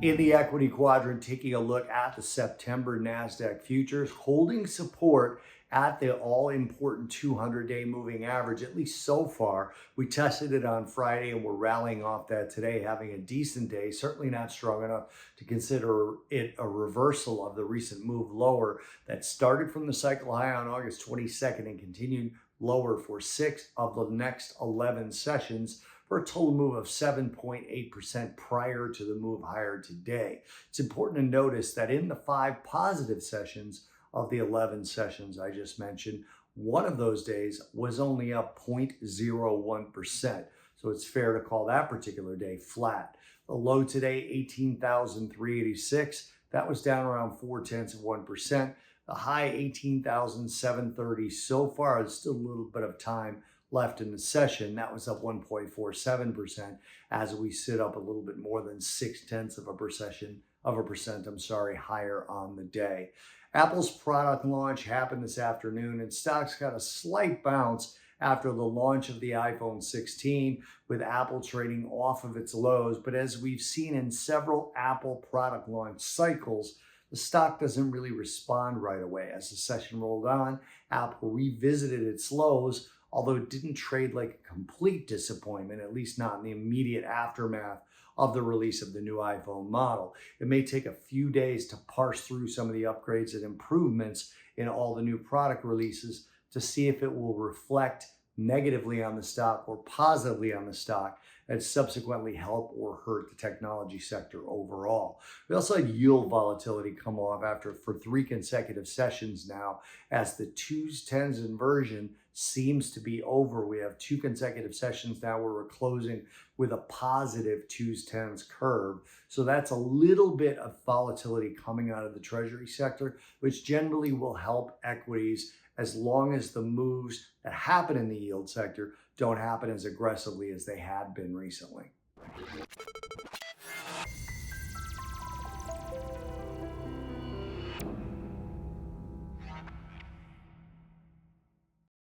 In the equity quadrant, taking a look at the September Nasdaq futures, holding support at the all-important 200-day moving average, at least so far. We tested it on Friday and we're rallying off that today, having a decent day, certainly not strong enough to consider it a reversal of the recent move lower that started from the cycle high on August 22nd and continued lower for 6 of the next 11 sessions, for a total move of 7.8% prior to the move higher today. It's important to notice that in the 5 positive sessions of the 11 sessions I just mentioned, one of those days was only up 0.01%. So it's fair to call that particular day flat. The low today, 18,386. That was down around 0.4%. The high, 18,730. So far, there's still a little bit of time left in the session. That was up 1.47% as we sit up a little bit more than 0.6% higher on the day. Apple's product launch happened this afternoon and stocks got a slight bounce after the launch of the iPhone 16, with Apple trading off of its lows. But as we've seen in several Apple product launch cycles, the stock doesn't really respond right away. As the session rolled on, Apple revisited its lows, although it didn't trade like a complete disappointment, at least not in the immediate aftermath of the release of the new iPhone model. It may take a few days to parse through some of the upgrades and improvements in all the new product releases to see if it will reflect negatively on the stock or positively on the stock and subsequently help or hurt the technology sector overall. We also had yield volatility come off for 3 consecutive sessions now, as the 2s, 10s inversion seems to be over. We have 2 consecutive sessions now where we're closing with a positive 2s, 10s curve. So that's a little bit of volatility coming out of the treasury sector, which generally will help equities as long as the moves that happen in the yield sector don't happen as aggressively as they had been recently.